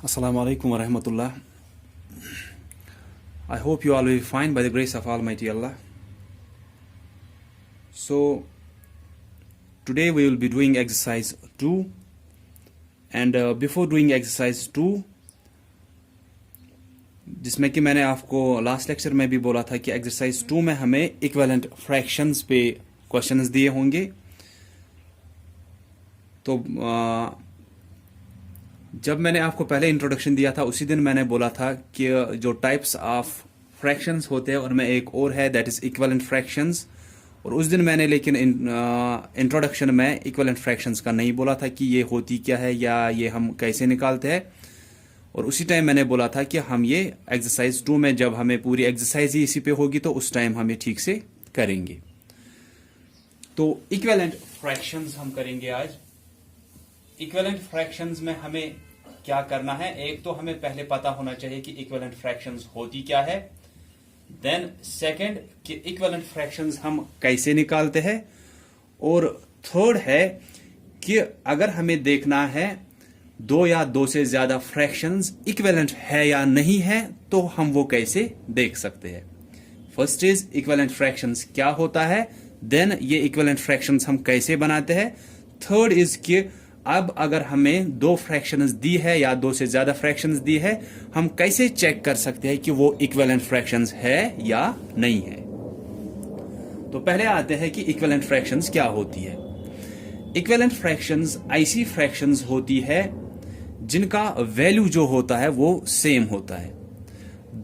Assalamu alaikum wa rahmatullah. I hope you all will be fine by the grace of Almighty Allah. So, today we will be doing exercise 2. And before doing exercise 2, जिसमें कि मैंने आपको last lecture में भी बोला था कि exercise 2 में हमें इक्विवेलेंट फ्रैक्शंस पे क्वेश्चंस दिए होंगे। तो जब मैंने आपको पहले इंट्रोडक्शन दिया था उसी दिन मैंने बोला था कि जो टाइप्स ऑफ फ्रैक्शंस होते हैं उनमें एक और है, दैट इज इक्विवेलेंट फ्रैक्शंस। और उस दिन मैंने लेकिन इंट्रोडक्शन में इक्विवेलेंट फ्रैक्शंस का नहीं बोला था कि ये होती क्या है या ये हम कैसे निकालते हैं। और उसी टाइम मैंने बोला था कि हम ये एक्सरसाइज 2 में जब हमें पूरी एक्सरसाइज ही इसी पे होगी तो उस टाइम हम ये ठीक से करेंगे। तो इक्विवेलेंट फ्रैक्शंस हम करेंगे आज। इक्विवेलेंट फ्रैक्शंस में हमें क्या करना है, एक तो हमें पहले पता होना चाहिए कि इक्विवेलेंट फ्रैक्शंस होती क्या है। देन सेकंड कि इक्विवेलेंट फ्रैक्शंस हम कैसे निकालते हैं। और थर्ड है कि अगर हमें देखना है दो या दो से ज्यादा फ्रैक्शंस इक्विवेलेंट है या नहीं है तो हम वो कैसे देख सकते हैं। फर्स्ट इज इक्विवेलेंट फ्रैक्शंस क्या होता है, देन ये इक्विवेलेंट फ्रैक्शंस हम कैसे बनाते हैं। थर्ड इज कि अब अगर हमें दो फ्रैक्शंस दी है या दो से ज्यादा फ्रैक्शंस दी है, हम कैसे चेक कर सकते हैं कि वो इक्विवेलेंट फ्रैक्शंस है या नहीं है। तो पहले आते हैं कि इक्विवेलेंट फ्रैक्शंस क्या होती है। इक्विवेलेंट फ्रैक्शंस ऐसी फ्रैक्शंस होती है जिनका वैल्यू जो होता है वो सेम होता है।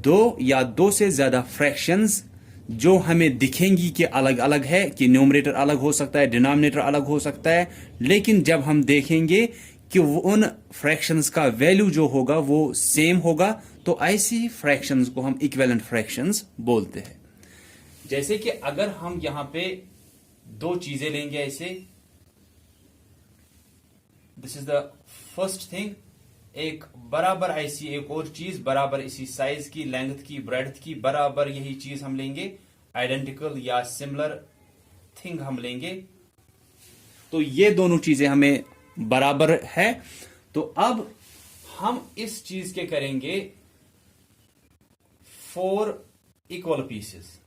दो या दो से ज्यादा फ्रैक्शंस जो हमें दिखेंगी कि अलग अलग है, कि न्यूमरेटर अलग हो सकता है, डिनोमिनेटर अलग हो सकता है, लेकिन जब हम देखेंगे कि उन फ्रैक्शंस का वैल्यू जो होगा वो सेम होगा तो ऐसी फ्रैक्शंस को हम इक्विवेलेंट फ्रैक्शंस बोलते हैं। जैसे कि अगर हम यहां पे दो चीजें लेंगे ऐसे, this is the first thing, एक बराबर ऐसी एक और चीज बराबर इसी साइज की, लेंथ की, ब्रेड्थ की, बराबर यही चीज हम लेंगे, आइडेंटिकल या सिमिलर थिंग हम लेंगे। तो ये दोनों चीजें हमें बराबर है। तो अब हम इस चीज के करेंगे 4 इक्वल पीसेस।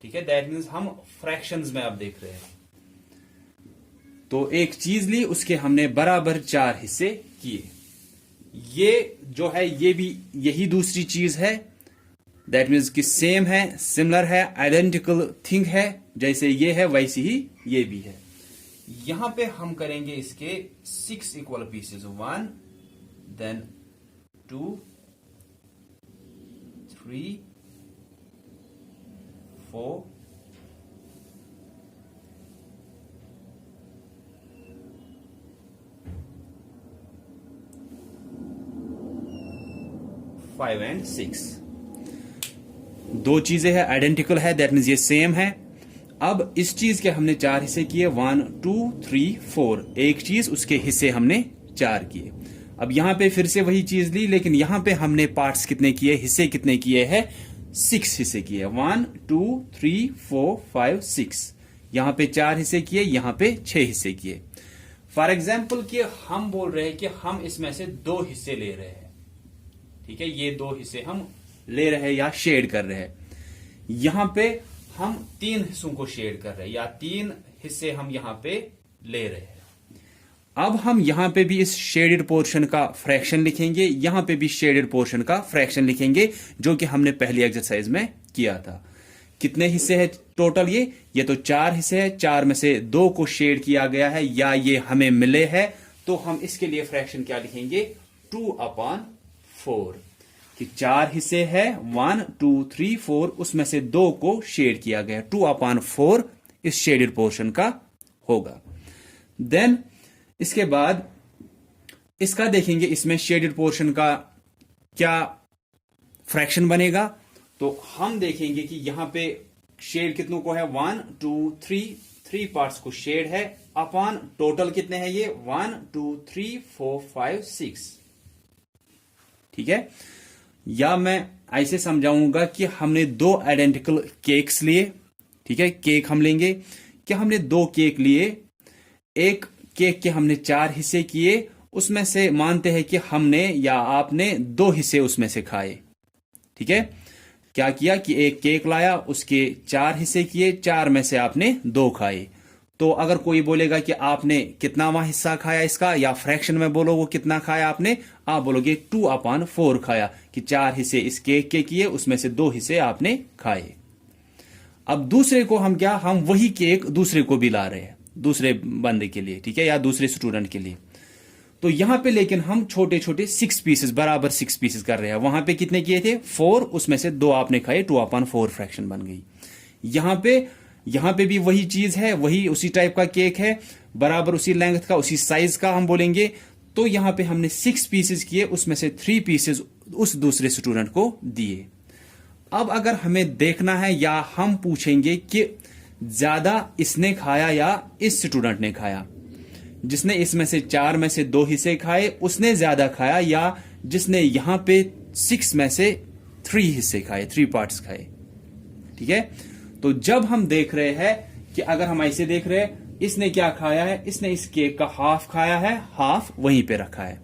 ठीक है, दैट मीन्स हम फ्रैक्शंस में अब देख रहे हैं। तो एक चीज ली, उसके हमने बराबर 4 हिस्से किए। ये जो है ये भी यही दूसरी चीज है, दैट मीन्स कि सेम है, सिमिलर है, आइडेंटिकल थिंग है। जैसे ये है वैसी ही ये भी है। यहां पे हम करेंगे इसके 6 इक्वल पीसेस, 1 देन 2 3 4 5 एंड 6। दो चीजें हैं, आइडेंटिकल है, दैट मीन्स ये सेम है। अब इस चीज के हमने 4 हिस्से किए, 1 2 3 4। एक चीज उसके हिस्से हमने 4 किए। अब यहां पे फिर से वही चीज ली, लेकिन यहां पे हमने पार्ट्स कितने किए, हिस्से कितने किए हैं, 6 हिस्से किए। 1 2 3 4 5 6। यहां पे 4 हिस्से किए, यहां पे 6 हिस्से किए। फॉर एग्जाम्पल कि हम बोल रहे हैं कि हम इसमें से 2 हिस्से ले रहे हैं। ठीक है, ये 2 हिस्से हम ले रहे हैं या शेड कर रहे हैं। यहां पे हम 3 हिस्सों को शेड कर रहे हैं या 3 हिस्से हम यहां पे ले रहे हैं। अब हम यहां पे भी इस शेडेड पोर्शन का फ्रैक्शन लिखेंगे, यहां पे भी शेडेड पोर्शन का फ्रैक्शन लिखेंगे, जो कि हमने पहली एक्सरसाइज में किया था। कितने हिस्से हैं टोटल, ये तो 4 हिस्से हैं। 4 में से 2 को शेड किया गया है या ये हमें मिले हैं, तो हम इसके लिए फ्रैक्शन क्या लिखेंगे, 2/4। कि 4 हिस्से है, 1 2 3 4, उसमें से 2 को शेड किया गया, 2/4 इस शेडेड पोर्शन का होगा। देन इसके बाद इसका देखेंगे, इसमें शेडेड पोर्शन का क्या फ्रैक्शन बनेगा। तो हम देखेंगे कि यहां पे शेड कितनों को है, 1 2 3 पार्ट्स को शेड है, अपॉन टोटल कितने हैं ये, 1 2 3 4 5 6। ठीक है, या मैं ऐसे समझाऊंगा कि हमने 2 आइडेंटिकल केक्स लिए। ठीक है, केक हम लेंगे कि हमने 2 केक लिए, एक केक के हमने 4 हिस्से किए उसमें से मानते हैं कि हमने या आपने 2 हिस्से उसमें से खाए। ठीक है, क्या किया कि एक केक लाया, उसके 4 हिस्से किए, 4 में से आपने 2 खाए। तो अगर कोई बोलेगा कि आपने कितनावा हिस्सा खाया इसका, या फ्रैक्शन में बोलो वो कितना खाया आपने, आप बोलोगे 2/4 खाया, कि 4 हिस्से इस केक के किए, उसमें से 2 हिस्से आपने खाए। अब दूसरे को हम वही केक दूसरे को भी ला रहे हैं, दूसरे बंदे के लिए, ठीक है, या दूसरे स्टूडेंट के लिए। तो यहां पे लेकिन हम छोटे छोटे 6 पीसेस, बराबर 6 पीसेस कर रहे हैं। वहां पे कितने किए थे? 4, उसमें से 2 आपने खाए, 2/4 फ्रैक्शन बन गई। यहां पे भी वही चीज है, वही उसी टाइप का केक है, बराबर उसी लेंथ का, उसी साइज का हम बोलेंगे। तो यहां पे हमने 6 पीसेस किए, उसमें से 3 पीसेस उस दूसरे स्टूडेंट को दिए। अब अगर हमें देखना है या हम पूछेंगे कि ज्यादा इसने खाया या इस स्टूडेंट ने खाया, जिसने इसमें से 4 में से 2 हिस्से खाए उसने ज्यादा खाया, या जिसने यहां पे 6 में से 3 हिस्से खाए, 3 पार्ट्स खाए। ठीक है, तो जब हम देख रहे हैं कि अगर हम ऐसे देख रहे हैं, इसने क्या खाया है, इसने इस केक का हाफ खाया है, हाफ वहीं पे रखा है।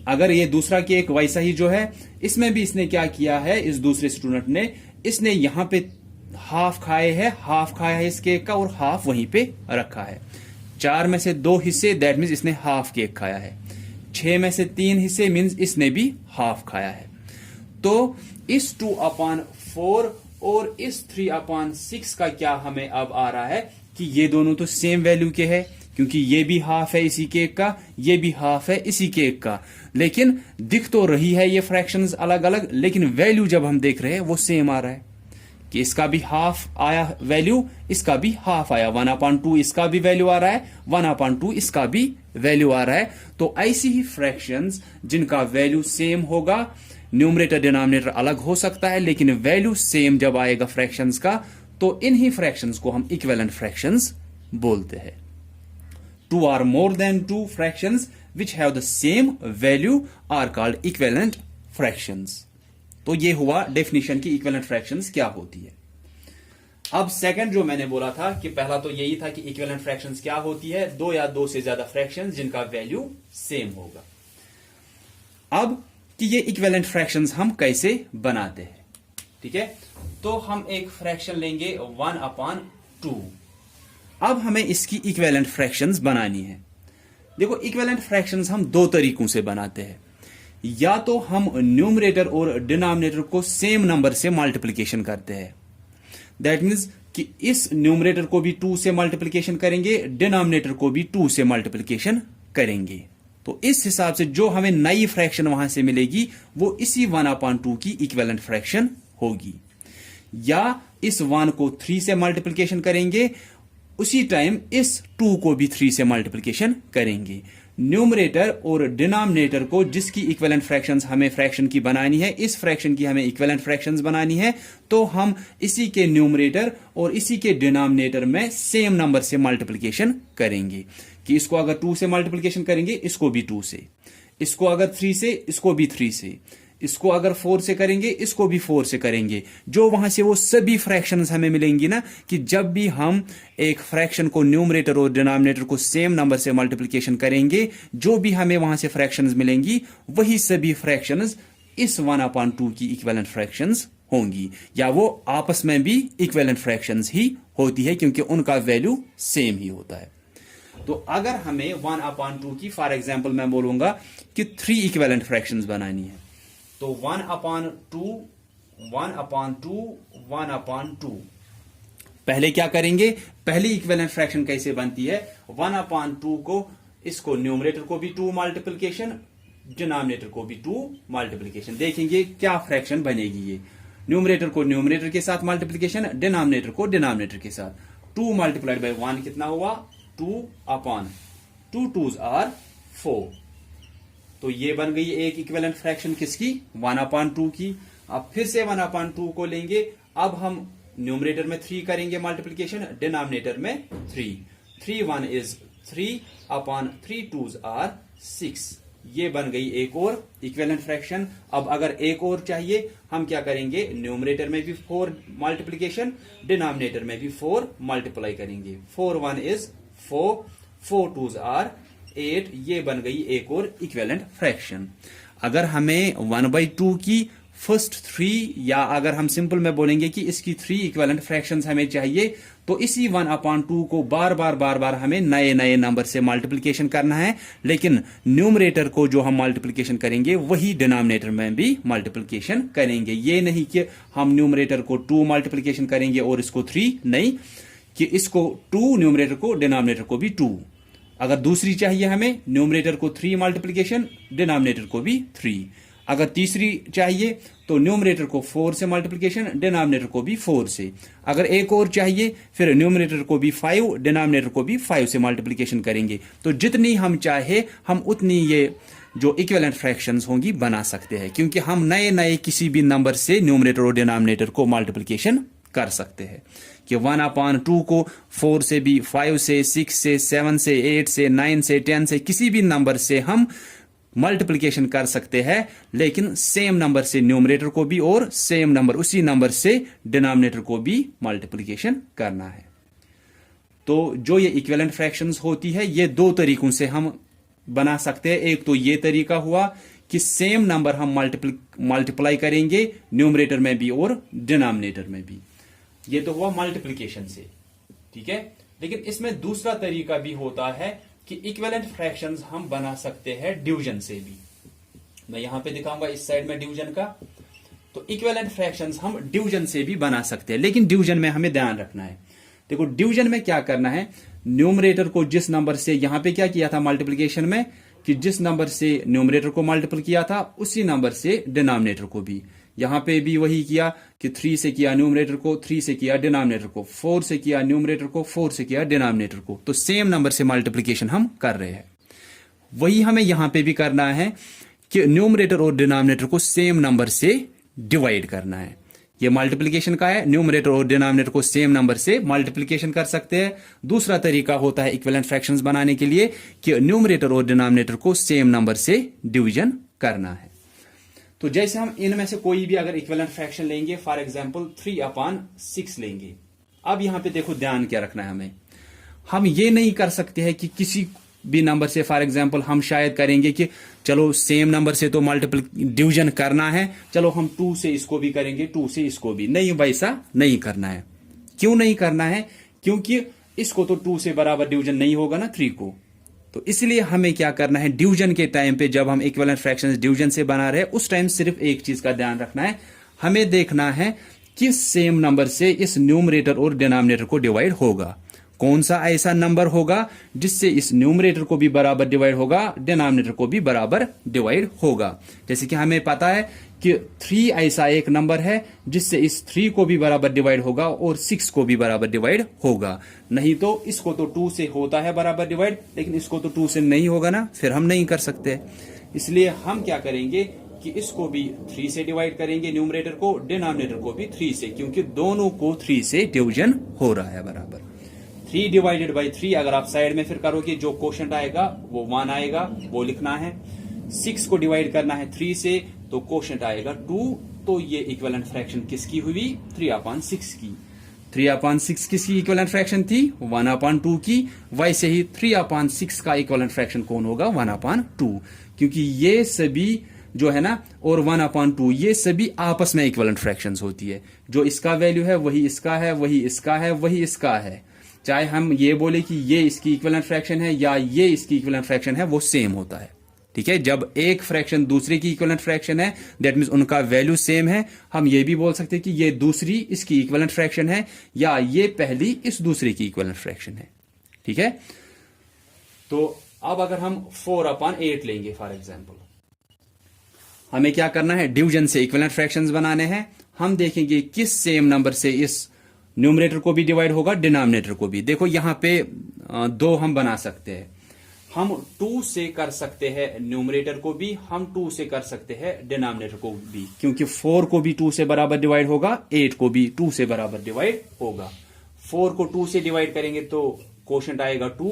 अगर ये दूसरा केक वैसा ही जो है, इसमें भी इसने क्या किया है, इस दूसरे स्टूडेंट ने, इसने यहां पे हाफ खाया है इस केक का, और हाफ वहीं पे रखा है। 4 में से 2 हिस्से, दैट मीन्स इसने हाफ केक खाया है। 6 में से 3 हिस्से मीन्स इसने भी हाफ खाया है। तो इस 2/4 और इस 3/6 का क्या हमें अब आ रहा है कि ये दोनों तो सेम वैल्यू के हैं, क्योंकि ये भी हाफ है इसी केक का, ये भी हाफ है इसी केक का। लेकिन दिख तो रही है ये फ्रैक्शंस अलग अलग, लेकिन वैल्यू जब हम देख रहे हैं वो सेम आ रहा है, कि इसका भी हाफ आया वैल्यू, इसका भी हाफ आया। 1/2 इसका भी वैल्यू आ रहा है, 1/2 इसका भी वैल्यू आ रहा है। तो ऐसी ही फ्रैक्शंस जिनका वैल्यू सेम होगा, न्यूमरेटर डिनोमिनेटर अलग हो सकता है, लेकिन वैल्यू सेम जब आएगा फ्रैक्शंस का, तो इन्हीं फ्रैक्शंस को हम इक्विवेलेंट फ्रैक्शंस बोलते हैं। 2 or more than 2 fractions which have the same value are called equivalent fractions. तो ये हुआ डेफिनेशन की इक्विवेलेंट फ्रैक्शंस क्या होती है। अब सेकंड जो मैंने बोला था कि पहला तो यही था कि इक्विवेलेंट फ्रैक्शंस क्या होती है, 2 या 2 से ज्यादा फ्रैक्शंस जिनका वैल्यू सेम होगा। अब कि ये इक्विवेलेंट फ्रैक्शंस हम कैसे बनाते हैं, ठीक है। तो हम एक फ्रैक्शन लेंगे 1/2। अब हमें इसकी इक्विवेलेंट फ्रैक्शंस बनानी है। देखो, इक्विवेलेंट फ्रैक्शंस हम 2 तरीकों से बनाते हैं। या तो हम न्यूमरेटर और डिनोमिनेटर को सेम नंबर से मल्टीप्लिकेशन करते हैं, दैट मीन्स कि इस न्यूमरेटर को भी 2 से मल्टीप्लिकेशन करेंगे, डिनोमिनेटर को भी 2 से मल्टीप्लिकेशन करेंगे। तो इस हिसाब से जो हमें नई फ्रैक्शन वहां से मिलेगी वो इसी 1/2 की इक्विवेलेंट फ्रैक्शन होगी। या इस 1 को 3 से मल्टीप्लिकेशन करेंगे, उसी टाइम इस 2 को भी 3 से मल्टीप्लिकेशन करेंगे। न्यूमरेटर और डिनोमिनेटर को जिसकी इक्विवेलेंट फ्रैक्शंस हमें फ्रैक्शन की बनानी है, इस फ्रैक्शन की हमें इक्विवेलेंट फ्रैक्शंस बनानी है, तो हम इसी के न्यूमरेटर और इसी के डिनोमिनेटर में सेम नंबर से मल्टीप्लिकेशन करेंगे। कि इसको अगर 2 से मल्टीप्लिकेशन करेंगे, इसको भी 2 से, इसको अगर 3 से, इसको भी 3 से, इसको अगर 4 से करेंगे, इसको भी 4 से करेंगे। जो वहां से वो सभी फ्रैक्शंस हमें मिलेंगी ना, कि जब भी हम एक फ्रैक्शन को न्यूमरेटर और डिनोमिनेटर को सेम नंबर से मल्टीप्लिकेशन करेंगे, जो भी हमें वहां से फ्रैक्शंस मिलेंगी, वही सभी फ्रैक्शंस इस 1/2 की इक्विवेलेंट फ्रैक्शंस होंगी, या वो आपस में भी इक्विवेलेंट फ्रैक्शंस ही होती है, क्योंकि उनका वैल्यू सेम ही होता है। तो अगर हमें 1/2 की, फॉर एग्जाम्पल मैं बोलूंगा कि 3 इक्विवेलेंट फ्रैक्शंस बनानी है, तो 1/2, 1/2, 1/2। पहले क्या करेंगे, पहली इक्विवेलेंट फ्रैक्शन कैसे बनती है, 1/2 को, इसको न्यूमरेटर को भी 2 मल्टीप्लिकेशन, डिनोमिनेटर को भी 2 मल्टीप्लिकेशन। देखेंगे क्या फ्रैक्शन बनेगी ये। न्यूमरेटर को न्यूमरेटर के साथ मल्टीप्लिकेशन, डिनोमिनेटर को डिनोमिनेटर के साथ। 2 मल्टीप्लाइड बाई 1 कितना हुआ, 2/2, 2s are 4। तो ये बन गई एक इक्विवेलेंट फ्रैक्शन किसकी, 1/2 की। अब फिर से 1/2 को लेंगे, अब हम न्यूमरेटर में 3 करेंगे मल्टीप्लिकेशन, डिनोमिनेटर में 3। 3 1 is 3/3, 2s are 6। ये बन गई एक और इक्विवेलेंट फ्रैक्शन। अब अगर एक और चाहिए, हम क्या करेंगे, न्यूमरेटर में भी 4 मल्टीप्लिकेशन, डिनोमिनेटर में भी 4 मल्टीप्लाई करेंगे। 4 1 is 4, 4 2s are 8, ये बन गई एक और इक्विवेलेंट फ्रैक्शन। अगर हमें 1/2 की फर्स्ट 3, या अगर हम सिंपल में बोलेंगे कि इसकी 3 इक्विवेलेंट फ्रैक्शंस हमें चाहिए, तो इसी 1/2 को बार बार हमें नए नए नंबर से मल्टीप्लिकेशन करना है। लेकिन न्यूमरेटर को जो हम मल्टीप्लिकेशन करेंगे वही डिनोमिनेटर में भी मल्टीप्लिकेशन करेंगे। ये नहीं कि हम न्यूमरेटर को 2 मल्टीप्लिकेशन करेंगे और इसको 3, नहीं, कि इसको 2 न्यूमरेटर को, डिनोमिनेटर को भी 2। अगर दूसरी चाहिए हमें, न्यूमरेटर को 3 मल्टीप्लिकेशन, डिनोमिनेटर को भी 3। अगर तीसरी चाहिए तो न्यूमरेटर को 4 से मल्टीप्लिकेशन, डिनोमिनेटर को भी 4 से। अगर एक और चाहिए फिर न्यूमरेटर को भी 5, डिनोमिनेटर को भी 5 से मल्टीप्लिकेशन करेंगे। तो जितनी हम चाहे हम उतनी ये जो इक्विवेलेंट फ्रैक्शंस होंगी बना सकते हैं, क्योंकि हम नए नए किसी भी नंबर से न्यूमरेटर और डिनोमिनेटर को मल्टीप्लिकेशन कर सकते हैं। कि 1/2 को 4 से भी, 5 से, 6 से, 7 से, 8 से, 9 से, 10 से, किसी भी नंबर से हम मल्टीप्लिकेशन कर सकते हैं, लेकिन सेम नंबर से न्यूमरेटर को भी और सेम नंबर, उसी नंबर से डिनोमिनेटर को भी मल्टीप्लिकेशन करना है। तो जो ये इक्विवेलेंट फ्रैक्शंस होती है, ये 2 तरीकों से हम बना सकते हैं। एक तो ये तरीका हुआ कि सेम नंबर हम मल्टीप्लाई करेंगे न्यूमरेटर में भी और डिनोमिनेटर में भी, ये तो हुआ मल्टीप्लिकेशन से, ठीक है। लेकिन इसमें दूसरा तरीका भी होता है कि इक्विवेलेंट फ्रैक्शंस हम बना सकते हैं डिवीजन से भी। मैं यहां पे दिखाऊंगा इस साइड में डिवीजन का। तो इक्विवेलेंट फ्रैक्शंस हम डिवीजन से भी बना सकते हैं, लेकिन डिवीजन में हमें ध्यान रखना है। देखो डिवीजन में क्या करना है, न्यूमरेटर को जिस नंबर से, यहां पे क्या किया था मल्टीप्लिकेशन में, कि जिस नंबर से न्यूमरेटर को मल्टीपल किया था उसी नंबर से डिनोमिनेटर को भी। यहां पे भी वही किया कि 3 से किया न्यूमरेटर को, 3 से किया डिनोमिनेटर को, 4 से किया न्यूमरेटर को, 4 से किया डिनोमिनेटर को। तो सेम नंबर से मल्टीप्लिकेशन हम कर रहे हैं। वही हमें यहां पे भी करना है कि न्यूमरेटर और डिनोमिनेटर को सेम नंबर से डिवाइड करना है। ये मल्टीप्लिकेशन का है, न्यूमरेटर और डिनोमिनेटर को सेम नंबर से मल्टीप्लिकेशन कर सकते हैं। दूसरा तरीका होता है इक्विवेलेंट फ्रैक्शंस बनाने के लिए कि न्यूमरेटर और डिनोमिनेटर को सेम नंबर से डिवीजन करना है। तो जैसे हम इनमें से कोई भी अगर इक्विवेलेंट फ्रैक्शन लेंगे, फॉर एग्जांपल 3/6 लेंगे। अब यहां पे देखो ध्यान क्या रखना है हमें, हम ये नहीं कर सकते हैं कि किसी भी नंबर से, फॉर एग्जांपल हम शायद करेंगे कि चलो सेम नंबर से तो मल्टीपल डिवीजन करना है, चलो हम 2 से इसको भी करेंगे, 2 से इसको भी। नहीं, वैसा नहीं करना है। क्यों नहीं करना है? क्योंकि इसको तो 2 से बराबर डिवीजन नहीं होगा ना 3 को। तो इसलिए हमें क्या करना है, डिवीजन के टाइम पे जब हम इक्विवेलेंट फ्रैक्शंस डिवीजन से बना रहे हैं, उस टाइम सिर्फ एक चीज का ध्यान रखना है, हमें देखना है किस सेम नंबर से इस न्यूमरेटर और डिनोमिनेटर को डिवाइड होगा। कौन सा ऐसा नंबर होगा जिससे इस न्यूमरेटर को भी बराबर डिवाइड होगा, डिनोमिनेटर को भी बराबर डिवाइड होगा। जैसे कि हमें पता है कि 3 ऐसा एक नंबर है जिससे इस 3 को भी बराबर डिवाइड होगा और 6 को भी बराबर डिवाइड होगा। नहीं तो इसको तो 2 से होता है बराबर डिवाइड, लेकिन इसको तो 2 से नहीं होगा ना, फिर हम नहीं कर सकते। इसलिए हम क्या करेंगे कि इसको भी 3 से डिवाइड करेंगे, न्यूमरेटर को, डिनोमिनेटर को भी 3 से, क्योंकि दोनों को 3 से डिवीजन हो रहा है बराबर। 3 डिवाइडेड बाई 3 अगर आप साइड में फिर करोगे, जो क्वोशंट आएगा वो 1 आएगा, वो लिखना है। 6 को डिवाइड करना है 3 से, तो क्वोशंट आएगा 2। तो ये इक्विवेलेंट फ्रैक्शन किसकी हुई? 3/6 की। 3/6 किसकी इक्विवेलेंट फ्रैक्शन थी? 1/2 की। वैसे ही 3/6 का इक्विवेलेंट फ्रैक्शन कौन होगा? 1/2, क्योंकि ये सभी जो है ना, और 1/2 ये सभी आपस में इक्विवेलेंट फ्रैक्शंस होती है। जो इसका वैल्यू है वही इसका है, वही इसका है, वही इसका है। चाहे हम ये बोले कि ये इसकी इक्विवेलेंट फ्रैक्शन है या ये इसकी इक्विवेलेंट फ्रैक्शन है, वो सेम होता है। ठीक है, जब एक फ्रैक्शन दूसरे की इक्विवेलेंट फ्रैक्शन है, दैट मींस उनका वैल्यू सेम है। हम ये भी बोल सकते हैं कि ये दूसरी इसकी इक्विवेलेंट फ्रैक्शन है या ये पहली इस दूसरे की इक्विवेलेंट फ्रैक्शन है। ठीक है, तो अब अगर हम 4/8 लेंगे फॉर एग्जाम्पल, हमें क्या करना है? डिवीजन से इक्विवेलेंट फ्रैक्शंस बनाने हैं। हम देखेंगे किस सेम नंबर से इस न्यूमरेटर को भी डिवाइड होगा, डिनोमिनेटर को भी। देखो यहां पे 2 हम बना सकते हैं। हम 2 से कर सकते हैं न्यूमरेटर को भी, हम 2 से कर सकते हैं डिनोमिनेटर को भी, क्योंकि 4 को भी 2 से बराबर डिवाइड होगा, 8 को भी 2 से बराबर डिवाइड होगा। 4 को 2 से डिवाइड करेंगे तो क्वोशंट आएगा 2,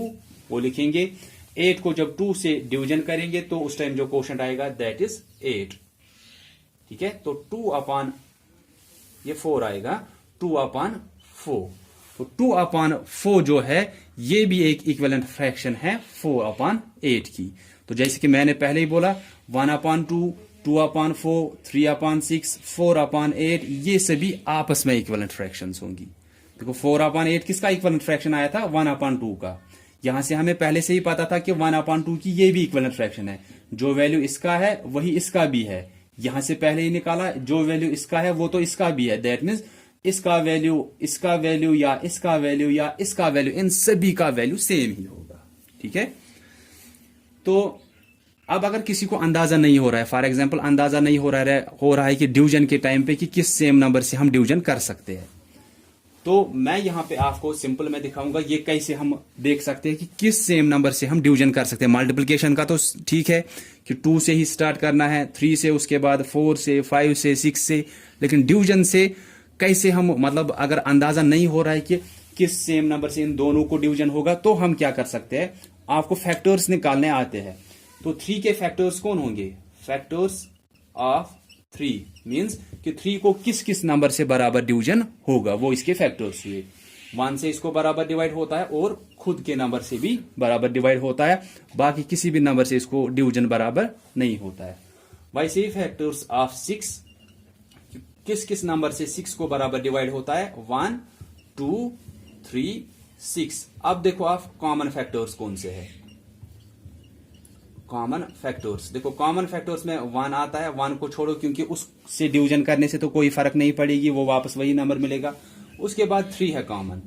वो लिखेंगे। 8 को जब 2 से डिवीजन करेंगे तो उस टाइम जो क्वोशंट आएगा दैट इज 8। ठीक है, तो 2 4 आएगा, 2/4। तो 2/4 जो है ये भी एक इक्विवेलेंट फ्रैक्शन है 4/8 की। तो जैसे कि मैंने पहले ही बोला 1/2, 2/4, 3/6, 4/8 ये सभी आपस में इक्विवेलेंट फ्रैक्शंस होंगी। देखो 4/8 किसका इक्विवेलेंट फ्रैक्शन आया था? 1/2 का। यहां से हमें पहले से ही पता था कि 1/2 की ये भी इक्विवेलेंट फ्रैक्शन है। जो वैल्यू इसका है वही इसका भी है। यहां से पहले ही निकाला, जो वैल्यू इसका है वो तो इसका भी है। दैट मीन्स इसका वैल्यू, इसका वैल्यू या इसका वैल्यू या इसका वैल्यू, इन सभी का वैल्यू सेम ही होगा। ठीक है। तो अब अगर किसी को अंदाजा नहीं हो रहा है, फॉर एग्जाम्पल अंदाजा नहीं हो रहा है कि डिवीजन के टाइम पे कि किस सेम नंबर से हम डिवीजन कर सकते हैं, तो मैं यहां पे आपको सिंपल में दिखाऊंगा ये कैसे हम देख सकते हैं कि किस सेम नंबर से हम डिवीजन कर सकते हैं। मल्टीप्लिकेशन का तो ठीक है कि 2 से ही स्टार्ट करना है, 3 से, उसके बाद 4 से, 5 से, 6 से, लेकिन डिवीजन से कैसे हम, मतलब अगर अंदाजा नहीं हो रहा है कि किस सेम नंबर से इन दोनों को डिवीजन होगा, तो हम क्या कर सकते हैं, आपको फैक्टर्स निकालने आते हैं। तो 3 के फैक्टर्स कौन होंगे? फैक्टर्स ऑफ 3 मींस कि 3 को किस किस नंबर से बराबर डिवीजन होगा, वो इसके फैक्टर्स हुए। 1 से इसको बराबर डिवाइड होता है और खुद के नंबर से भी बराबर डिवाइड होता है, बाकी किसी भी नंबर से इसको डिवीजन बराबर नहीं होता है। वैसे ही फैक्टर्स ऑफ 6, किस किस नंबर से 6 को बराबर डिवाइड होता है? 1, 2, 3, 6। अब देखो आप कॉमन फैक्टर्स कौन से है। कॉमन फैक्टर्स, देखो कॉमन फैक्टर्स में 1 आता है। 1 को छोड़ो क्योंकि उससे डिवीजन करने से तो कोई फर्क नहीं पड़ेगी, वो वापस वही नंबर मिलेगा। उसके बाद 3 है कॉमन।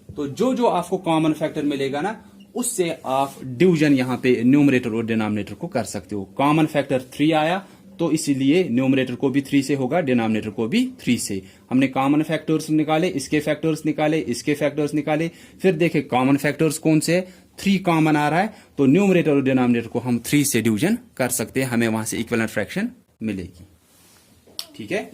तो जो जो आपको कॉमन फैक्टर मिलेगा ना, उससे आप डिवीजन यहां पे न्यूमरेटर और डिनोमिनेटर को कर सकते हो। कॉमन फैक्टर 3 आया तो इसीलिए न्यूमरेटर को भी 3 से होगा, डिनोमिनेटर को भी 3 से। हमने कॉमन फैक्टर्स निकाले, इसके फैक्टर्स निकाले, इसके फैक्टर्स निकाले, फिर देखे कॉमन फैक्टर्स कौन से, 3 कॉमन आ रहा है, तो न्यूमरेटर और डिनोमिनेटर को हम 3 से डिवीजन कर सकते हैं, हमें वहां से इक्विवेलेंट फ्रैक्शन मिलेगी। ठीक है।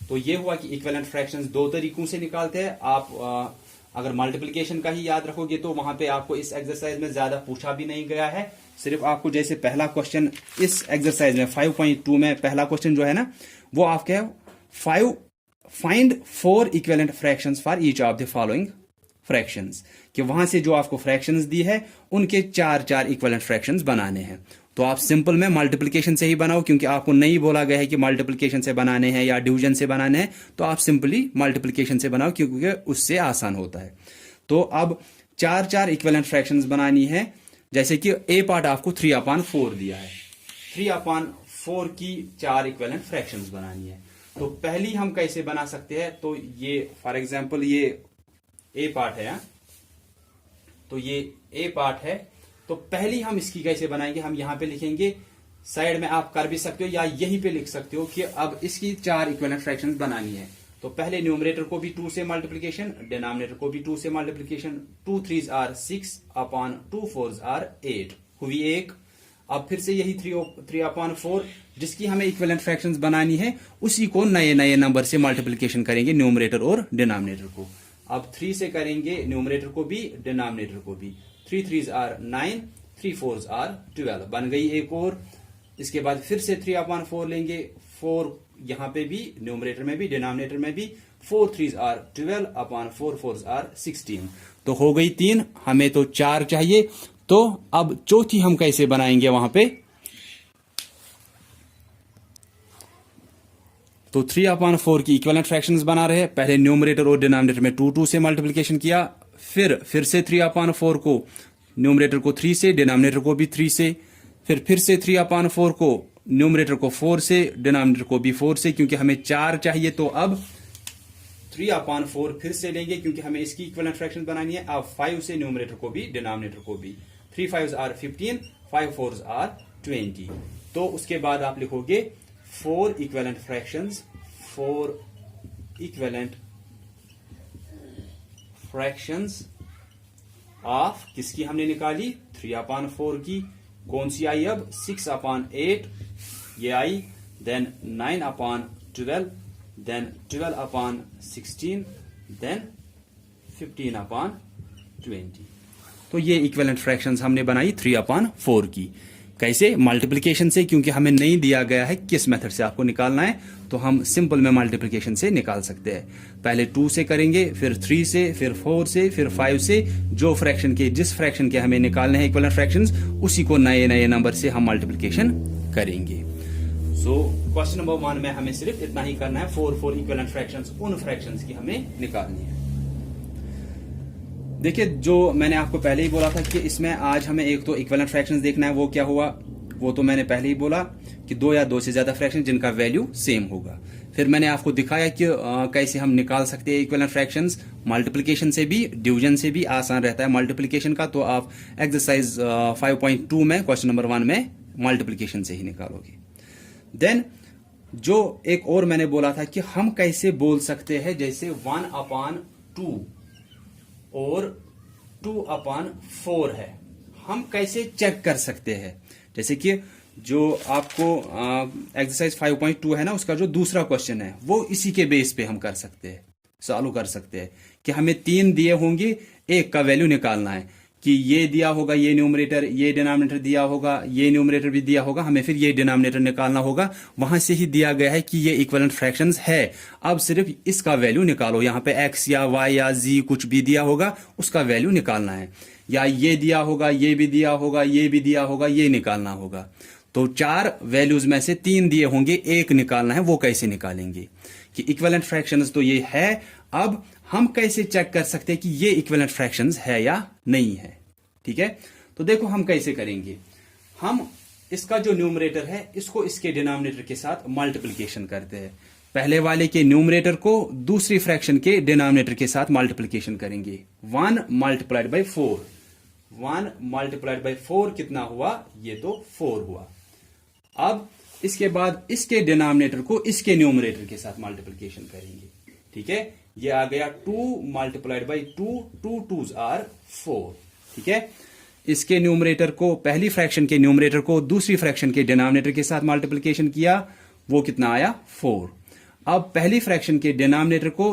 तो ये हुआ कि इक्विवेलेंट फ्रैक्शंस 2 तरीकों से निकालते हैं। आप अगर मल्टीप्लिकेशन का ही याद रखोगे तो वहां पे आपको इस एक्सरसाइज में ज्यादा पूछा भी नहीं गया है। सिर्फ आपको जैसे पहला क्वेश्चन इस एक्सरसाइज में 5.2 में पहला क्वेश्चन जो है ना, वो आपके find 4 equivalent fractions for each of the following fractions, कि वहां से जो आपको फ्रैक्शंस दी है उनके 4 इक्विवेलेंट फ्रैक्शंस बनाने हैं। तो आप सिंपल में मल्टीप्लिकेशन से ही बनाओ, क्योंकि आपको नहीं बोला गया है कि मल्टीप्लिकेशन से बनाने हैं या डिवीजन से बनाने हैं, तो आप सिंपली मल्टीप्लिकेशन से बनाओ क्योंकि उससे आसान होता है। तो अब 4 इक्विवेलेंट फ्रैक्शंस बनानी है। जैसे कि ए पार्ट आपको 3/4 दिया है, 3/4 की 4 इक्विवेलेंट फ्रैक्शंस बनानी है। तो पहली हम कैसे बना सकते हैं, तो ये फॉर एग्जांपल ये ए पार्ट है, तो ये ए पार्ट है। तो पहली हम इसकी कैसे बनाएंगे, हम यहां पे लिखेंगे, साइड में आप कर भी सकते हो या यहीं पे लिख सकते हो कि अब इसकी 4 इक्विवेलेंट फ्रैक्शंस बनानी है। तो पहले न्यूमरेटर को भी 2 से मल्टीप्लिकेशन, डिनोमिनेटर को भी 2 से multiplication. 2 3s are 6/2 4s are 8 हुई 1। अब फिर से यही 3/4 जिसकी हमें इक्विवेलेंट फ्रैक्शंस बनानी है, उसी को नए नए नंबर से मल्टीप्लिकेशन करेंगे, न्यूमरेटर और डिनोमिनेटर को। अब 3 से करेंगे न्यूमरेटर को भी, डिनोमिनेटर को भी। 3 3s आर 9, 3 4s आर 12, बन गई एक और। इसके बाद फिर से 3/4 लेंगे, 4 यहां पे भी, न्यूमरेटर में भी, डिनोमिनेटर में भी। 4 3s आर 12/4 4s आर 16, तो हो गई 3। हमें तो 4 चाहिए। तो अब चौथी हम कैसे बनाएंगे वहां पे, तो 3/4 की इक्विवेलेंट फ्रैक्शंस बना रहे हैं। पहले न्यूमरेटर और डिनोमिनेटर में 2 से मल्टीप्लिकेशन किया, फिर से 3/4 को न्यूमरेटर को 3 से, डिनोमिनेटर को भी 3 से, फिर से 3/4 को न्यूमरेटर को 4 से, डिनोमिनेटर को भी 4 से, क्योंकि हमें 4 चाहिए। तो अब 3/4 फिर से लेंगे क्योंकि हमें इसकी इक्विवेलेंट फ्रैक्शन बनानी है। अब 5 से न्यूमरेटर को भी, डिनोमिनेटर को भी। 3 5s आर 15, 5 4s आर 20। तो उसके बाद आप लिखोगे 4 equivalent fractions, 4 equivalent fractions of, किसकी हमने निकाली, 3/4 की। कौन सी आई अब, 6/8 ये आई, देन 9/12, देन 12/16, देन 15/20। तो ये इक्विवेलेंट फ्रैक्शंस हमने बनाई 3/4 की। कैसे? मल्टीप्लिकेशन से, क्योंकि हमें नहीं दिया गया है किस मेथड से आपको निकालना है, तो हम सिंपल में मल्टीप्लिकेशन से निकाल सकते हैं। पहले 2 से करेंगे, फिर 3 से, फिर 4 से, फिर 5 से। जो फ्रैक्शन के, जिस फ्रैक्शन के हमें निकालने हैं इक्विवेलेंट फ्रैक्शंस, उसी को नए नए नंबर से हम मल्टीप्लिकेशन करेंगे। सो क्वेश्चन नंबर 1 में हमें सिर्फ इतना ही करना है, 4 इक्विवेलेंट फ्रैक्शंस, उन फ्रैक्शंस की हमें निकालनी है। देखिए, जो मैंने आपको पहले ही बोला था कि इसमें आज हमें एक तो इक्विवेलेंट फ्रैक्शंस देखना है। वो क्या हुआ, वो तो मैंने पहले ही बोला कि 2 या 2 से ज्यादा फ्रैक्शन जिनका वैल्यू सेम होगा। फिर मैंने आपको दिखाया कि कैसे हम निकाल सकते हैं इक्विवेलेंट फ्रैक्शंस। मल्टीप्लिकेशन से भी, डिवीजन से भी आसान रहता है मल्टीप्लिकेशन का। तो आप एक्सरसाइज 5.2 में, क्वेश्चन नंबर 1 में मल्टीप्लिकेशन से ही निकालोगे। देन जो एक और मैंने बोला था कि हम कैसे बोल सकते हैं, जैसे 1/2 और 2/4 है, हम कैसे चेक कर सकते हैं। जैसे कि जो आपको एक्सरसाइज 5.2 है ना, उसका जो दूसरा क्वेश्चन है, वो इसी के बेस पे हम कर सकते हैं, सॉल्व कर सकते हैं कि हमें 3 दिए होंगे, एक का वैल्यू निकालना है कि ये दिया होगा, ये न्यूमरेटर, ये डिनोमिनेटर दिया होगा, ये न्यूमरेटर भी दिया होगा, हमें फिर ये डिनोमिनेटर निकालना होगा। वहां से ही दिया गया है कि ये इक्विवेलेंट फ्रैक्शंस है। अब सिर्फ इसका वैल्यू निकालो। यहां पे x या y या z कुछ भी दिया होगा, उसका वैल्यू निकालना है। या ये दिया होगा, ये भी दिया होगा, ये भी दिया होगा, ये निकालना होगा। तो 4 वैल्यूज में से 3 दिए होंगे, एक निकालना है। वो कैसे निकालेंगे कि इक्विवेलेंट फ्रैक्शंस तो ये है। अब हम कैसे चेक कर सकते हैं कि ये इक्विवेलेंट फ्रैक्शंस है या नहीं है? ठीक है, तो देखो हम कैसे करेंगे। हम इसका जो न्यूमरेटर है, इसको इसके डिनोमिनेटर के साथ मल्टीप्लिकेशन करते हैं। पहले वाले के न्यूमरेटर को दूसरी फ्रैक्शन के डिनोमिनेटर के साथ मल्टीप्लिकेशन करेंगे। 1 मल्टीप्लाइड बाई 4, 1 मल्टीप्लाइड बाई 4 कितना हुआ? ये तो 4 हुआ। अब इसके बाद इसके डिनोमिनेटर को इसके न्यूमरेटर के साथ मल्टीप्लिकेशन करेंगे। ठीक है, ये आ गया 2 मल्टीप्लाइड बाई 2, 2 2s आर 4। ठीक है, इसके न्यूमरेटर को, पहली फ्रैक्शन के न्यूमरेटर को दूसरी फ्रैक्शन के डिनोमिनेटर के साथ मल्टीप्लिकेशन किया, वो कितना आया? 4। अब पहली फ्रैक्शन के डिनोमिनेटर को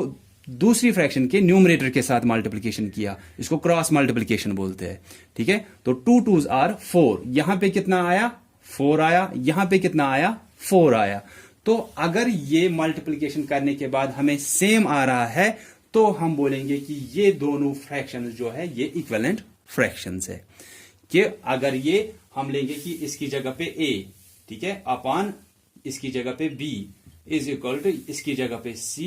दूसरी फ्रैक्शन के न्यूमरेटर के साथ मल्टीप्लिकेशन किया, इसको क्रॉस मल्टीप्लिकेशन बोलते हैं। ठीक है, तो 2 2s आर 4। यहां पे कितना आया? 4 आया। यहां पे कितना आया? 4 आया। तो अगर ये मल्टीप्लिकेशन करने के बाद हमें सेम आ रहा है, तो हम बोलेंगे कि ये दोनों फ्रैक्शन जो है ये इक्विवेलेंट फ्रैक्शंस है। कि अगर ये हम लेंगे कि इसकी जगह पे a, ठीक है, अपान इसकी जगह पे b इज इक्वल टू इसकी जगह पे c,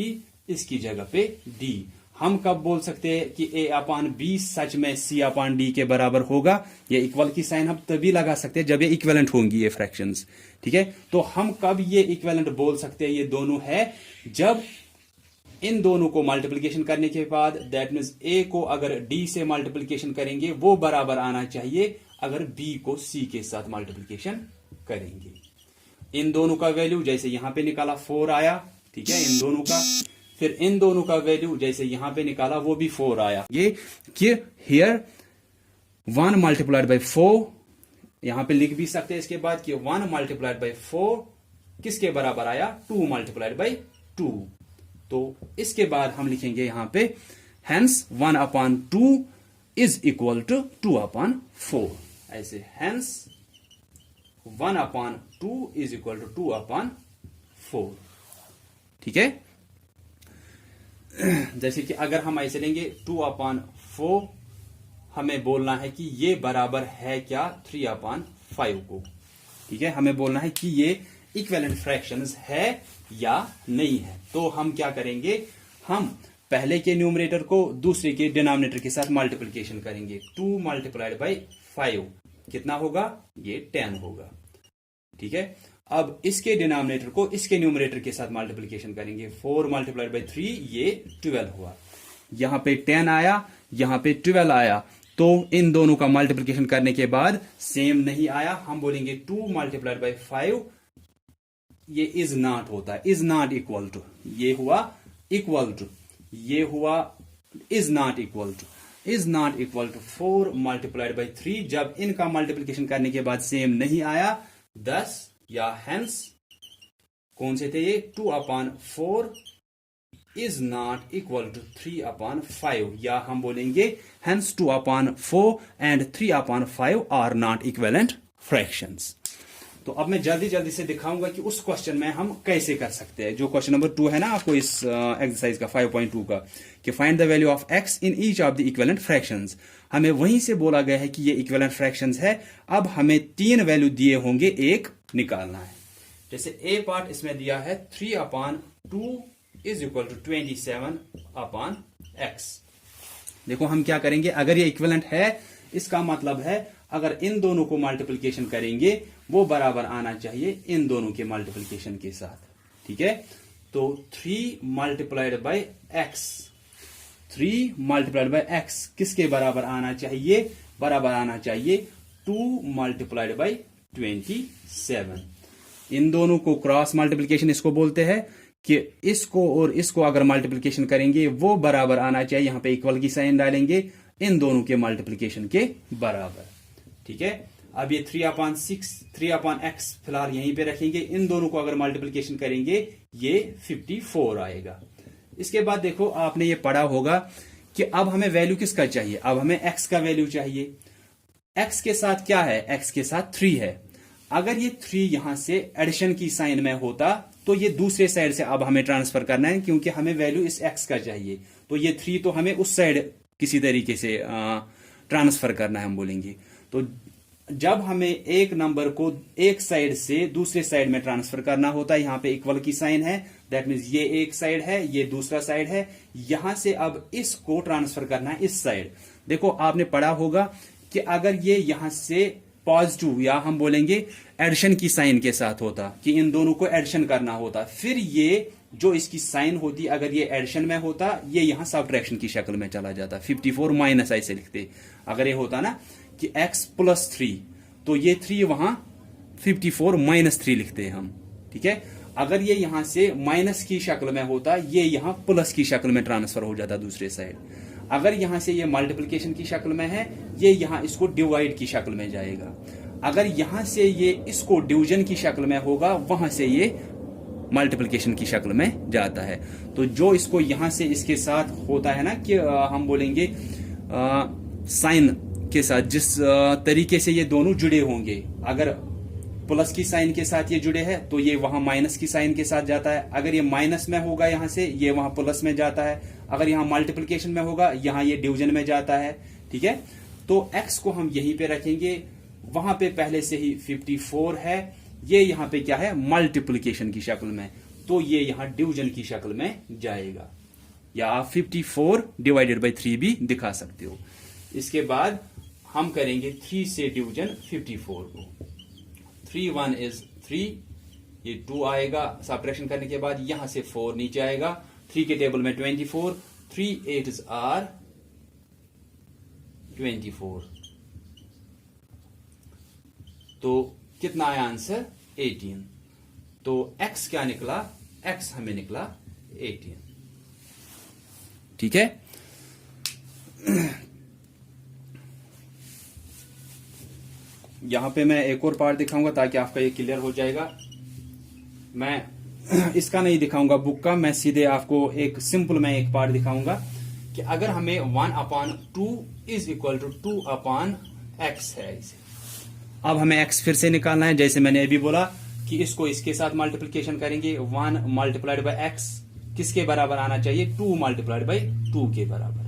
इसकी जगह पे d। हम कब बोल सकते हैं कि a अपान b सच में c अपान d के बराबर होगा? ये इक्वल की साइन हम तभी लगा सकते हैं जब ये इक्विवेलेंट होंगी ये फ्रैक्शंस। ठीक है, तो हम कब ये इक्विवेलेंट बोल सकते हैं ये दोनों है? जब इन दोनों को मल्टीप्लिकेशन करने के बाद, दैट मीन्स a को अगर d से मल्टीप्लिकेशन करेंगे, वो बराबर आना चाहिए अगर b को c के साथ मल्टीप्लिकेशन करेंगे। इन दोनों का वैल्यू जैसे यहां पे निकाला 4 आया। ठीक है, इन दोनों का। फिर इन दोनों का वैल्यू जैसे यहां पे निकाला, वो भी 4 आया। ये कि हियर 1 मल्टीप्लाइड बाई 4, यहां पे लिख भी सकते हैं इसके बाद कि 1 मल्टीप्लाइड बाई 4 किसके बराबर आया? 2 मल्टीप्लाइड बाई 2। तो इसके बाद हम लिखेंगे यहां पे हेंस 1/2 इज इक्वल टू 2/4। ऐसे हेंस 1/2 इज इक्वल टू 2/4। ठीक है, जैसे कि अगर हम ऐसे लेंगे 2/4, हमें बोलना है कि ये बराबर है क्या? 3/5 को। ठीक है, हमें बोलना है कि ये इक्विवेलेंट फ्रैक्शंस है या नहीं है। तो हम क्या करेंगे? हम पहले के न्यूमरेटर को दूसरे के डिनोमिनेटर के साथ मल्टीप्लिकेशन करेंगे। 2 मल्टीप्लाइड बाई 5 कितना होगा? ये 10 होगा। ठीक है, अब इसके डिनोमिनेटर को इसके न्यूमरेटर के साथ मल्टीप्लिकेशन करेंगे। 4 मल्टीप्लाइड बाई 3, ये 12 हुआ। यहां पे 10 आया, यहां पे 12 आया। तो इन दोनों का मल्टीप्लिकेशन करने के बाद सेम नहीं आया, हम बोलेंगे 2 मल्टीप्लाइड बाई 5, ये इज नॉट होता है, इज नॉट इक्वल टू, ये हुआ इक्वल टू, ये हुआ is not equal to, is not equal to 4 multiplied by 3। जब इनका मल्टीप्लिकेशन करने के बाद सेम नहीं आया, 10 या हेंस कौन से थे ये? 2/4 इज नॉट इक्वल टू 3/5, या हम बोलेंगे hence 2/4 and 3/5 are not equivalent fractions. तो अब मैं जल्दी जल्दी से दिखाऊंगा कि उस क्वेश्चन में हम कैसे कर सकते हैं। जो क्वेश्चन नंबर 2 है ना आपको इस एक्सरसाइज का 5.2 का, कि find the value of x in each of the equivalent fractions. हमें वहीं से बोला गया है कि ये इक्विवेलेंट फ्रैक्शंस है। अब हमें 3 वैल्यू दिए होंगे, एक निकालना है। जैसे ए पार्ट इसमें दिया है 3/2 इज इक्वल टू 27/x। देखो हम क्या करेंगे, अगर ये इक्विवेलेंट है इसका मतलब है अगर इन दोनों को मल्टीप्लिकेशन करेंगे वो बराबर आना चाहिए इन दोनों के मल्टीप्लिकेशन के साथ। ठीक है, तो 3 multiplied by x, 3 multiplied by x किसके बराबर आना चाहिए, बराबर आना चाहिए 2 मल्टीप्लाइड बाई 27। इन दोनों को क्रॉस मल्टीप्लिकेशन इसको बोलते हैं कि इसको और इसको अगर मल्टीप्लिकेशन करेंगे वो बराबर आना चाहिए, यहां पे इक्वल की साइन डालेंगे इन दोनों के मल्टीप्लिकेशन के बराबर। ठीक है, अब ये 3/x फिलहाल यहीं पे रखेंगे, इन दोनों को अगर मल्टीप्लिकेशन करेंगे ये 54 आएगा। इसके बाद देखो आपने ये पढ़ा होगा कि अब हमें वैल्यू किसका चाहिए, अब हमें x का वैल्यू चाहिए। x के साथ क्या है, x के साथ 3 है। अगर ये 3 यहां से एडिशन की साइन में होता तो ये दूसरे साइड से अब हमें ट्रांसफर करना है, क्योंकि हमें वैल्यू इस x का चाहिए। तो ये 3 तो हमें उस साइड किसी तरीके से ट्रांसफर करना है, हम बोलेंगे। तो जब हमें एक नंबर को एक साइड से दूसरे साइड में ट्रांसफर करना होता है, यहां पे इक्वल की साइन है, दैट मीन्स ये एक साइड है, ये दूसरा साइड है। यहां से अब इसको ट्रांसफर करना है इस साइड। देखो आपने पढ़ा होगा कि अगर ये यहां से पॉजिटिव या हम बोलेंगे एडिशन की साइन के साथ होता, कि इन दोनों को एडिशन करना होता, फिर ये जो इसकी साइन होती अगर ये एडिशन में होता, ये यहां सब्ट्रैक्शन की शक्ल में चला जाता, 54 माइनस ऐसे लिखते। अगर ये होता ना कि x प्लस 3, तो ये 3 वहां 54 माइनस 3 लिखते हैं हम। ठीक है, अगर ये यहां से माइनस की शक्ल में होता, ये यहां प्लस की शक्ल में ट्रांसफर हो जाता दूसरे साइड। अगर यहां से ये मल्टीप्लिकेशन की शक्ल में है, ये यहां इसको डिवाइड की शक्ल में जाएगा। अगर यहां से ये इसको डिवीजन की शक्ल में होगा, वहां से ये मल्टीप्लिकेशन की शक्ल में जाता है। तो जो इसको यहां से इसके साथ होता है ना कि हम बोलेंगे साइन के साथ, जिस तरीके से ये दोनों जुड़े होंगे, अगर प्लस की साइन के साथ ये जुड़े हैं तो ये वहां माइनस की साइन के साथ जाता है। अगर ये माइनस में होगा यहां से, ये वहां प्लस में जाता है। अगर यहां मल्टीप्लिकेशन में होगा, यहां ये डिवीजन में जाता है। ठीक है, तो x को हम यहीं पे रखेंगे, वहां पे पहले से ही 54 है, ये यहां पे क्या है मल्टीप्लिकेशन की शक्ल में, तो ये यहां डिवीजन की शक्ल में जाएगा, या आप 54 डिवाइडेड बाई 3 भी दिखा सकते हो। इसके बाद हम करेंगे 3 से डिवीजन 54 को। 3 1 इज 3, ये 2 आएगा, सब्ट्रैक्शन करने के बाद यहां से 4 नीचे आएगा, 3 के टेबल में 24, 3 8 आर 24, तो कितना आया आंसर 18। तो x क्या निकला, x हमें निकला 18। ठीक है, यहां पे मैं एक और पार्ट दिखाऊंगा ताकि आपका ये क्लियर हो जाएगा। मैं इसका नहीं दिखाऊंगा बुक का, मैं सीधे आपको एक सिंपल मैं एक पार्ट दिखाऊंगा कि अगर हमें 1/2 इज इक्वल टू 2/x है इसे। अब हमें x फिर से निकालना है, जैसे मैंने अभी बोला कि इसको इसके साथ मल्टीप्लिकेशन करेंगे, 1 मल्टीप्लाइड बाई एक्स किसके बराबर आना चाहिए, 2 मल्टीप्लाइड बाई 2 के बराबर।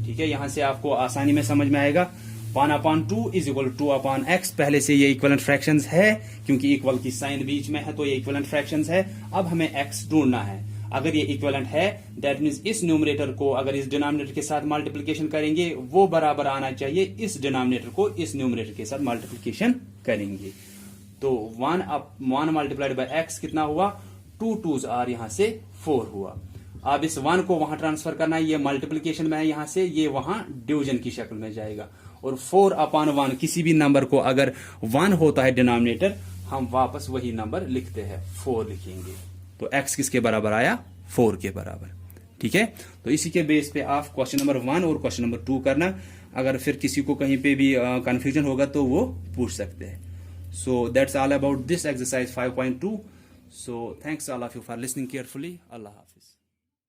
ठीक है, यहां से आपको आसानी में समझ में आएगा। 1/2 इज इक्वल टू 2/x, पहले से ये इक्वलेंट फ्रैक्शंस है, क्योंकि इक्वल की साइन बीच में है तो ये इक्वलेंट फ्रैक्शंस है। अब हमें x ढूंढना है। अगर ये इक्विवेलेंट है, दैट मीन्स इस न्यूमरेटर को अगर इस डिनोमिनेटर के साथ मल्टीप्लिकेशन करेंगे वो बराबर आना चाहिए इस डिनोमिनेटर को इस न्यूमरेटर के साथ मल्टीप्लिकेशन करेंगे। तो 1 मल्टीप्लाइड बाय x कितना हुआ, 2 2s आर, यहां से 4 हुआ। अब इस 1 को वहां ट्रांसफर करना है, ये मल्टीप्लिकेशन में है, यहां से ये वहां डिवीजन की शक्ल में जाएगा। और 4/1 किसी भी नंबर को अगर 1 होता है डिनोमिनेटर, हम वापस वही नंबर लिखते हैं, 4 लिखेंगे। तो x किसके बराबर आया, 4 के बराबर। ठीक है, तो इसी के बेस पे आप क्वेश्चन नंबर 1 और क्वेश्चन नंबर 2 करना। अगर फिर किसी को कहीं पे भी कंफ्यूजन होगा तो वो पूछ सकते हैं। So that's all about this exercise 5.2। So thanks all of you for listening carefully. Allah Hafiz.